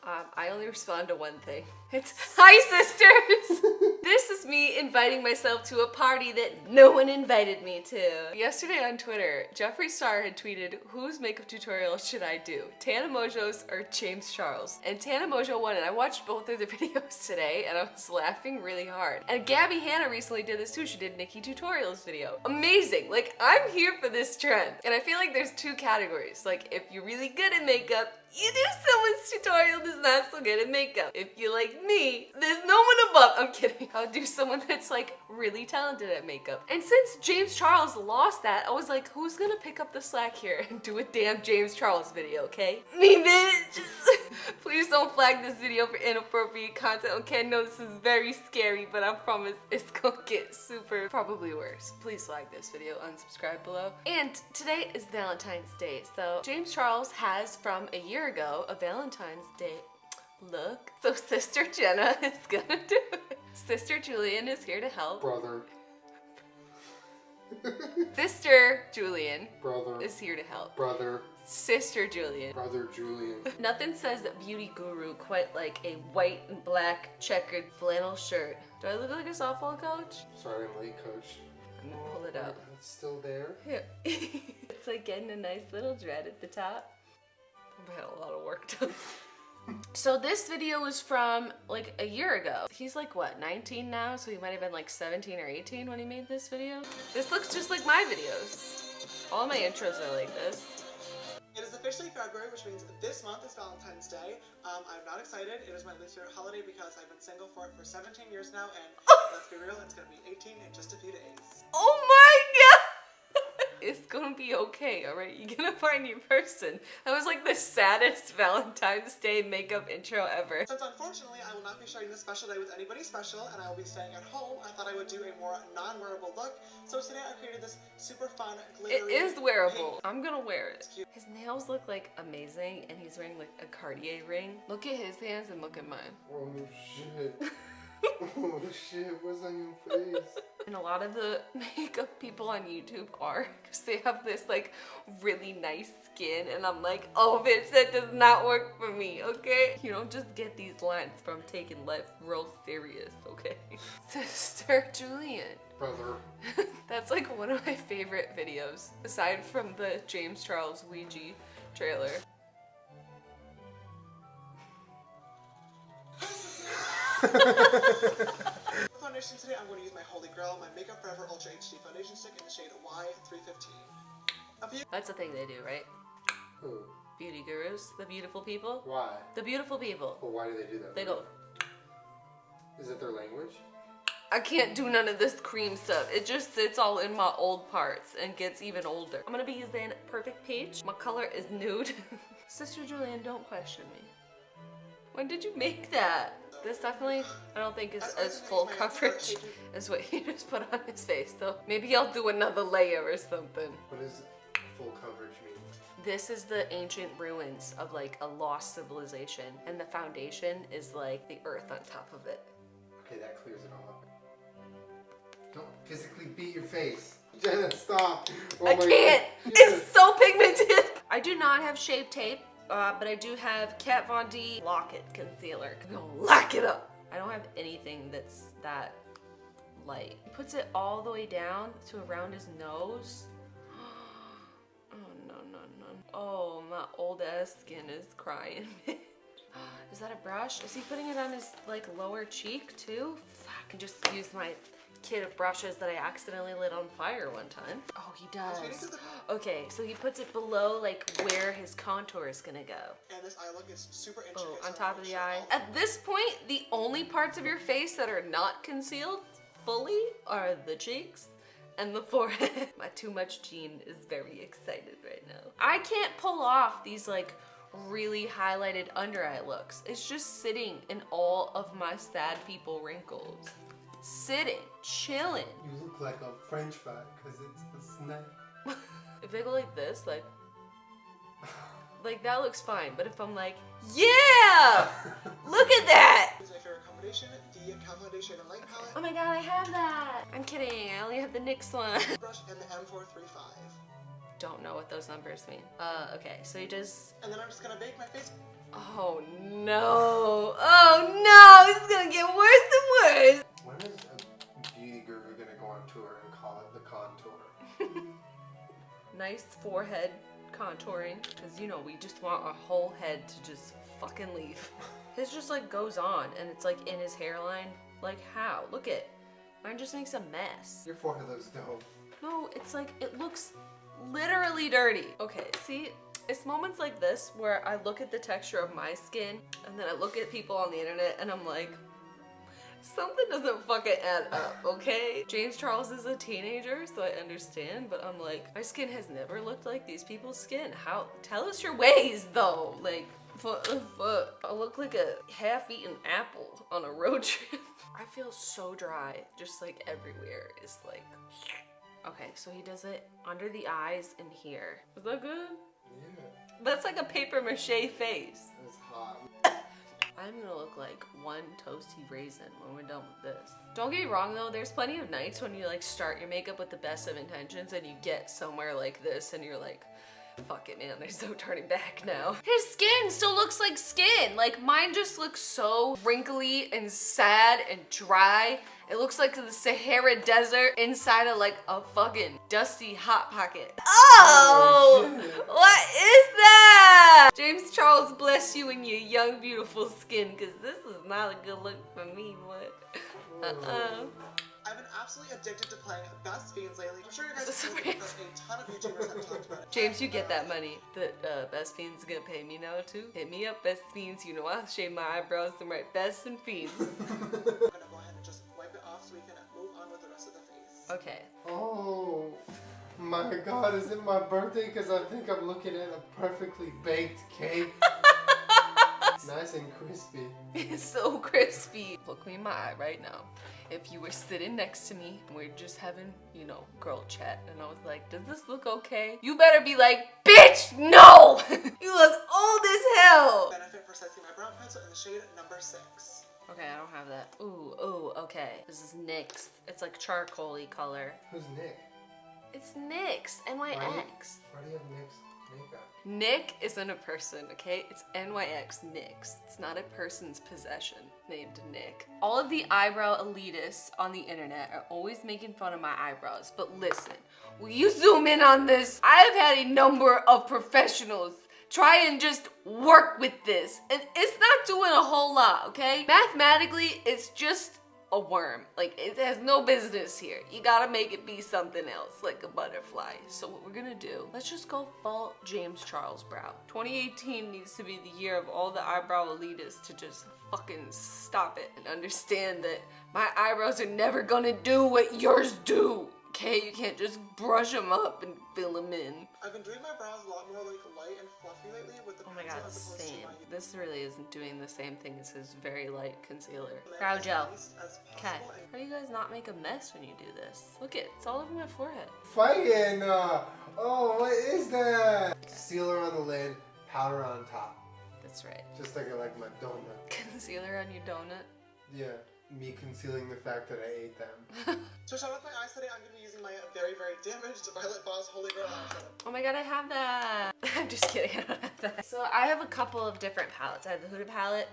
I only respond to one thing. It's, hi sisters! This is me inviting myself to a party that no one invited me to. Yesterday on Twitter, Jeffree Star had tweeted, whose makeup tutorial should I do? Tana Mongeau's or James Charles? And Tana Mongeau won, and I watched both of their videos today, and I was laughing really hard. And Gabby Hanna recently did this too. She did Nikki Tutorials video. Amazing. Like, I'm here for this trend. And I feel like there's two categories. Like, if you're really good at makeup, you do someone's tutorial that's not so good at makeup. If you're like me, there's no one above. I'm kidding. I'll do someone that's like really talented at makeup. And since James Charles lost that, I was like, who's gonna pick up the slack here and do a damn James Charles video, okay? Me, bitch! Please don't flag this video for inappropriate content, okay? I know this is very scary, but I promise it's gonna get super, probably worse. Please flag this video, unsubscribe below. And today is Valentine's Day, so James Charles has, from a year ago, a Valentine's Day look. So Sister Jenna is gonna do it. Sister Julian is here to help. Brother. Sister Julian. Brother. Is here to help. Brother. Sister Julian. Brother Julian. Nothing says beauty guru quite like a white and black checkered flannel shirt. Do I look like a softball coach? Sorry, I'm late, coach. I'm gonna pull it up. It's still there? Yeah. It's like getting a nice little dread at the top. I've had a lot of work done. So this video was from like a year ago. He's like what, 19 now? So he might have been like 17 or 18 when he made this video. This looks just like my videos. All my intros are like this. It is officially February, which means this month is Valentine's Day. I'm not excited. It is my least favorite holiday because I've been single for 17 years now, and let's be real, it's gonna be 18 in just a few days. Oh my god! It's gonna be okay, alright? You're gonna find your person. That was like the saddest Valentine's Day makeup intro ever. Since unfortunately I will not be sharing this special day with anybody special and I will be staying at home, I thought I would do a more non-wearable look. So today I created this super fun glittery... It is wearable. I'm gonna wear it. His nails look like amazing and he's wearing like a Cartier ring. Look at his hands and look at mine. Oh shit. Oh shit, what's on your face? And a lot of the makeup people on YouTube are, because they have this like really nice skin and I'm like, oh bitch, that does not work for me, okay? You don't just get these lines from taking life real serious, okay? Sister Julian. Brother. That's like one of my favorite videos, aside from the James Charles Ouija trailer. For foundation today, I'm going to use my Holy Grail, my Makeup Forever Ultra HD Foundation Stick in the shade Y315. That's the thing they do, right? Who? Beauty gurus, the beautiful people. Why? The beautiful people. Well, why do they do that? They go, Is it their language? I can't do none of this cream stuff. It just sits all in my old parts and gets even older. I'm gonna be using Perfect Peach. My color is nude. Sister Julian, don't question me. When did you make that? This definitely, I don't think is as full coverage as what he just put on his face. So maybe I'll do another layer or something. What does full coverage mean? This is the ancient ruins of like a lost civilization. And the foundation is like the earth on top of it. Okay, that clears it all up. Don't physically beat your face. Jenna, stop. Oh I can't. It's so pigmented. I do not have Shape Tape. But I do have Kat Von D Lock-It Concealer. I'm gonna lock it up. I don't have anything that's that light. He puts it all the way down to around his nose. Oh, no, no, no. Oh, my old ass skin is crying. Is that a brush? Is he putting it on his like lower cheek too? I can just use my kit of brushes that I accidentally lit on fire one time. Oh, he does. Okay, so he puts it below like where his contour is gonna go. And this eye look is super intricate. Oh, on top of the eye. At this point, the only parts of your face that are not concealed fully are the cheeks and the forehead. My too much gene is very excited right now. I can't pull off these like really highlighted under eye looks. It's just sitting in all of my sad people wrinkles. Sitting, chilling. You look like a French fry because it's a snack. If I go like this, like that looks fine. But if I'm like, yeah, look at that. This is my favorite combination, the Kat Von D Shade and Light palette. Oh my god, I have that. I'm kidding, I only have the NYX one. Brush and the M435. Don't know what those numbers mean. Okay, so he just... And then I'm just gonna bake my face. Oh no. Oh no, it's gonna get worse and worse. When is a beauty guru gonna go on tour and call it the contour? Nice forehead contouring, because you know we just want our whole head to just fucking leave. His just like goes on and it's like in his hairline. Like how? Look it. Mine just makes a mess. Your forehead looks dope. No, it's like it looks literally dirty. Okay, see, it's moments like this where I look at the texture of my skin and then I look at people on the internet and I'm like, something doesn't fucking add up, okay? James Charles is a teenager, so I understand, but I'm like, my skin has never looked like these people's skin. How? Tell us your ways, though. Like, I look like a half-eaten apple on a road trip. I feel so dry, just like everywhere. It's like, okay, so he does it under the eyes and here. Is that good? Yeah. That's like a paper mache face. That's hot. I'm gonna look like one toasty raisin when we're done with this. Don't get me wrong though, there's plenty of nights when you like start your makeup with the best of intentions and you get somewhere like this and you're like, fuck it man, there's no turning back now. His skin still looks like skin. Like mine just looks so wrinkly and sad and dry. It looks like the Sahara Desert inside of like a fucking dusty Hot Pocket. Oh, what is that? James Charles, bless you and your young, beautiful skin, because this is not a good look for me, but I've been absolutely addicted to playing Best Fiends lately. I'm sure you guys have seen it because a ton of YouTubers have talked about it. James, you get that money. The Best Fiends is gonna pay me now too. Hit me up, Best Fiends. You know I'll shave my eyebrows and write Best and Fiends. I'm gonna go ahead and just wipe it off so we can move on with the rest of the face. Okay. Oh my god, is it my birthday? Because I think I'm looking at a perfectly baked cake. Nice and crispy. It's so crispy. Look me in my eye right now. If you were sitting next to me and we're just having, you know, girl chat, and I was like, does this look okay? You better be like, bitch, no! You look old as hell! Benefit for setting my brown pencil in the shade number 6. Okay, I don't have that. Ooh, okay. This is NYX. It's like charcoal-y color. Who's Nick? It's NYX, NYX. Why do you have Nick's makeup? Nick isn't a person, okay? It's NYX, NYX. It's not a person's possession named Nick. All of the eyebrow elitists on the internet are always making fun of my eyebrows, but listen, when you zoom in on this, I have had a number of professionals try and just work with this, and it's not doing a whole lot, okay? Mathematically, it's just a worm. Like, it has no business here. You gotta make it be something else, like a butterfly. So what we're gonna do, let's just go full James Charles brow. 2018 needs to be the year of all the eyebrow elitists to just fucking stop it and understand that my eyebrows are never gonna do what yours do. Okay, you can't just brush them up and fill them in. I've been doing my brows a lot more like light and fluffy lately with the Oh my pencil god, as opposed same. to my This really isn't doing the same thing as his very light concealer. Brow gel. Okay. How do you guys not make a mess when you do this? Look it, it's all over my forehead. Fighting! Oh, what is that? Concealer on the lid, powder on top. That's right. Just like I like my donut. Concealer on your donut. Yeah, me concealing the fact that I ate them. To show off my eyes today, I'm going to be using my very, very damaged Violet Voss Holy Grail eyeshadow. Oh my god, I have that. I'm just kidding, I don't have that. So I have a couple of different palettes. I have the Huda palette,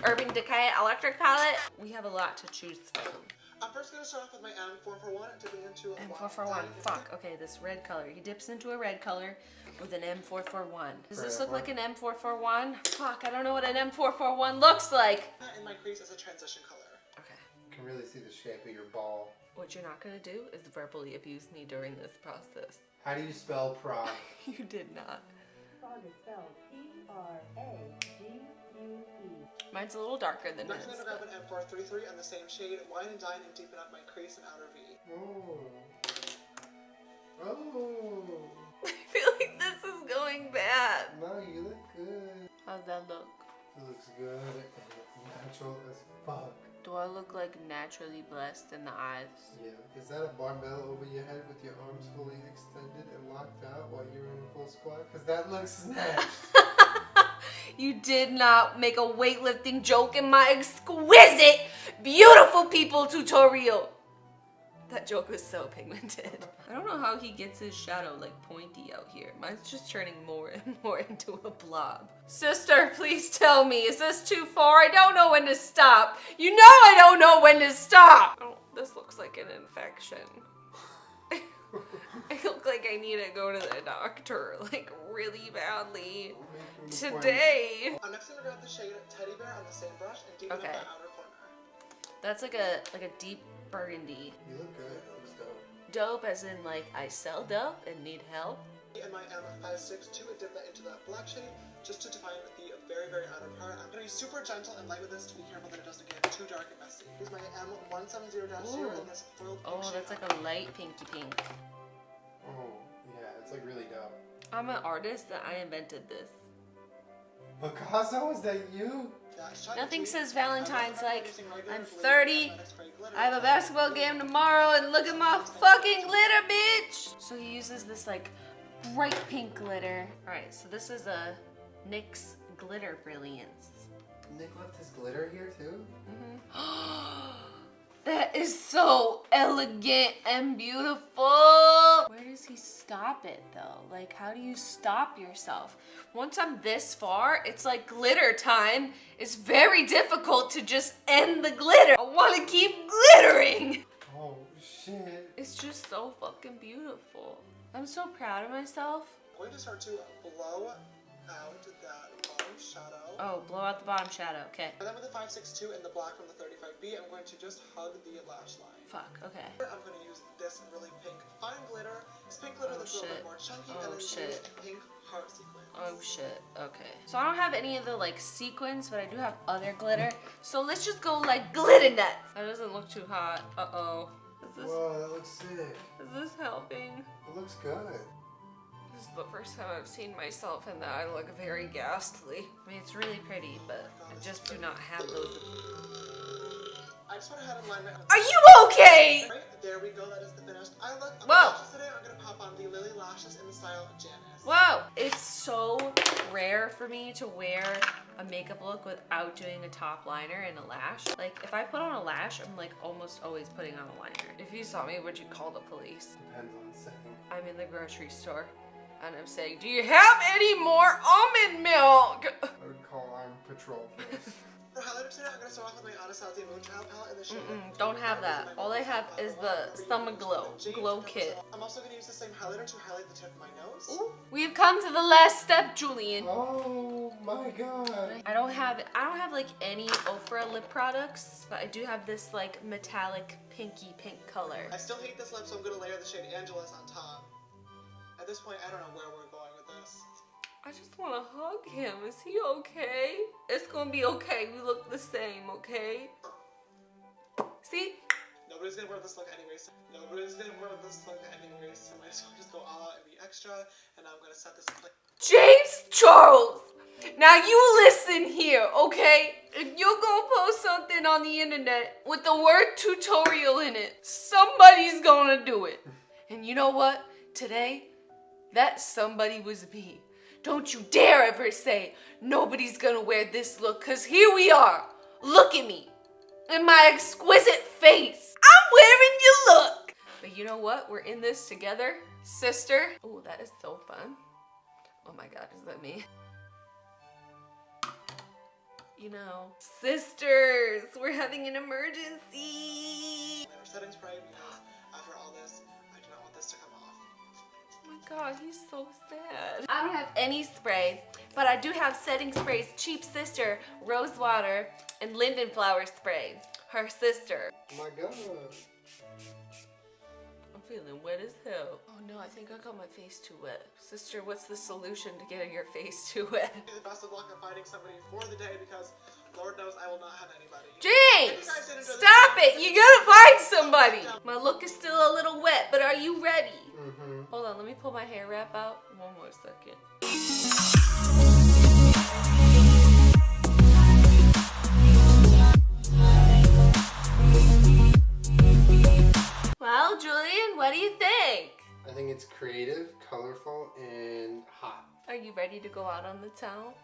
Urban Decay Electric palette. We have a lot to choose from. I'm first going to start off with my M441, dipping into a M441, fuck, okay, this red color. He dips into a red color with an M441. Does this look like an M441? Fuck, I don't know what an M441 looks like. In my crease as a transition color. Okay. You can really see the shape of your ball. What you're not gonna do is verbally abuse me during this process. How do you spell prog? You did not. Prog is spelled P-R-A-G-U-E. Mine's a little darker than Next, his. I'm going to grab an M433 on the same shade, Wine and Dine, and deepen up my crease and outer V. Oh. I feel like this is going bad. No, you look good. How's that look? It looks good and natural as fuck. Do I look like naturally blessed in the eyes? Yeah. Is that a barbell over your head with your arms fully extended and locked out while you're in a full squat? Because that looks snatched. You did not make a weightlifting joke in my exquisite, beautiful people tutorial. That joke was so pigmented. I don't know how he gets his shadow like pointy out here. Mine's just turning more and more into a blob. Sister, please tell me, is this too far? I don't know when to stop. You know I don't know when to stop. Oh, this looks like an infection. I look like I need to go to the doctor, like really badly today. I'm next gonna grab the shade Teddy Bear on the same brush and deepen up the outer corner. That's like a deep burgundy. You look good. That looks dope. Dope as in like I sell dope and need help. In my M562 and dip that into that black shade just to define the very, very outer part. I'm gonna be super gentle and light with this to be careful that it doesn't get too dark and messy. Here's my M170-0 in this foiled pink shade. That's like a light pinky pink. Oh, yeah, it's like really dope. I'm an artist and I invented this. Picasso, is that you? Nothing says Valentine's like, I'm 30, I have a basketball game tomorrow, and look at my fucking glitter, bitch! So he uses this like bright pink glitter. Alright, so this is a NYX Glitter Brilliance. Nick left his glitter here too? That is so elegant and beautiful. Where does he stop it though? Like, how do you stop yourself? Once I'm this far, it's like glitter time. It's very difficult to just end the glitter. I want to keep glittering. Oh, shit. It's just so fucking beautiful. I'm so proud of myself. I'm going to start to blow out that bottom shadow. Oh, blow out the bottom shadow, okay. And then with the 562 and the black from the 35B, I'm going to just hug the lash line. Fuck, okay. I'm going to use this really pink fine glitter. This pink glitter that's a little bit more chunky, and then use pink heart sequins. Oh shit, okay. So I don't have any of the like sequins, but I do have other glitter. So let's just go like glitter nuts. That doesn't look too hot. Uh-oh. Whoa, that looks sick. Is this helping? It looks good. This is the first time I've seen myself in that. I look very ghastly. I mean, it's really pretty, but I just do not have those. I just went ahead and lined my... Are you okay? Right, there we go. That is the finished eye look. Whoa. Today I'm going to pop on the Lily lashes in the style Janice. Whoa! It's so rare for me to wear a makeup look without doing a top liner and a lash. Like, if I put on a lash, I'm like almost always putting on a liner. If you saw me, would you call the police? Depends on the setting. I'm in the grocery store and I'm saying, do you have any more almond milk? I would call Armed Patrol for this. For highlighter today, I'm going to start off with my Anastasia Moonchild palette in the shade. Don't have that. All I have is the Summer Glow Kit. I'm also going to use the same highlighter to highlight the tip of my nose. Ooh. We've come to the last step, Julian. Oh my god. I don't have like any Ofra lip products, but I do have this like metallic pinky pink color. I still hate this lip, so I'm going to layer the shade Angelus on top. At this point, I don't know where we're going with this. I just want to hug him. Is he okay? It's gonna be okay. We look the same, okay? See? Nobody's gonna wear this look anyways. Nobody's gonna wear this look anyways, so I might as well just go all out and be extra. And I'm gonna set this in place. James Charles! Now you listen here, okay? If you're gonna post something on the internet with the word tutorial in it, somebody's gonna do it. And you know what? Today, that somebody was me. Don't you dare ever say nobody's gonna wear this look, cause here we are. Look at me. In my exquisite face. I'm wearing your look. But you know what? We're in this together. Sister. Oh, that is so fun. Oh my god, is that me? You know, sisters, we're having an emergency. Minor setting spray because after all this, I do not want this to come off. Oh my god, he's so sad. I don't have any spray, but I do have setting sprays, Cheap Sister, Rose Water, and Linden Flower Spray. Her sister. Oh my god. I'm feeling wet as hell. Oh no, I think I got my face too wet. Sister, what's the solution to getting your face too wet? The best of luck of finding somebody for the day because Lord knows I will not have anybody. James! Stop it! You gotta find somebody! My look is still a little wet, but are you ready? Hold on, let me pull my hair wrap out. One more second. Well, Julian, what do you think? I think it's creative, colorful, and hot. Are you ready to go out on the town?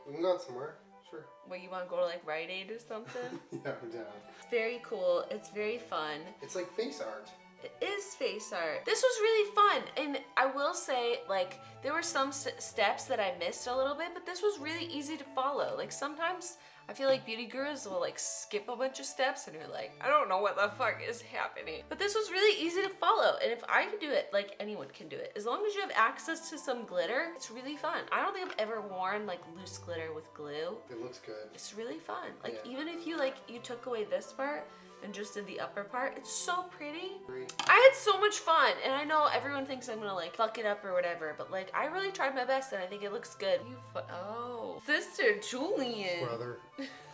We can go out somewhere. Sure. What, you want to go to like Rite Aid or something? Yeah, I'm down. It's very cool. It's very fun. It's like face art. It is face art. This was really fun, and I will say, like, there were some steps that I missed a little bit, but this was really easy to follow. Like, sometimes I feel like beauty gurus will like skip a bunch of steps and you're like, I don't know what the fuck is happening. But this was really easy to follow, and if I could do it, like, anyone can do it. As long as you have access to some glitter, it's really fun. I don't think I've ever worn like loose glitter with glue. It looks good. It's really fun. Like, Yeah. even if you took away this part and just did the upper part, it's so pretty. Great. I had so much fun, and I know everyone thinks I'm gonna like fuck it up or whatever, but like, I really tried my best and I think it looks good. Oh, Sister Julian. Brother.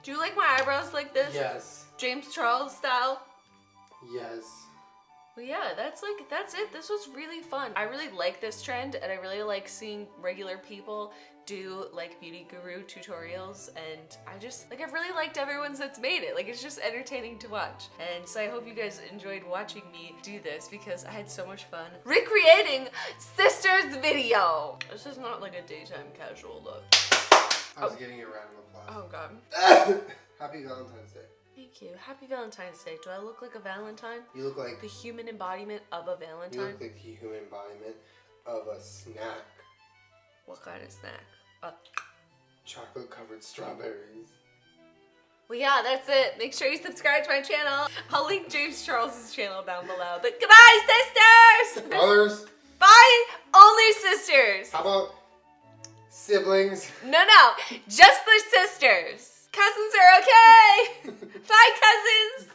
Do you like my eyebrows like this? Yes. James Charles style? Yes. Well, yeah, that's it. This was really fun. I really like this trend, and I really like seeing regular people do like beauty guru tutorials, and I've really liked everyone's that's made it. Like, it's just entertaining to watch. And so I hope you guys enjoyed watching me do this, because I had so much fun recreating Sister's video. This is not like a daytime casual look. I was getting a round of applause. Oh god. Happy Valentine's Day. Thank you. Happy Valentine's Day. Do I look like a Valentine? You look like The human embodiment of a you Valentine? look like the human embodiment of a snack. What kind of snack? Chocolate covered strawberries. Well, yeah, that's it. Make sure you subscribe to my channel. I'll link James Charles' channel down below. But goodbye, sisters! Brothers. Bye, only sisters. How about siblings? No, just the sisters. Cousins are okay. Bye, cousins.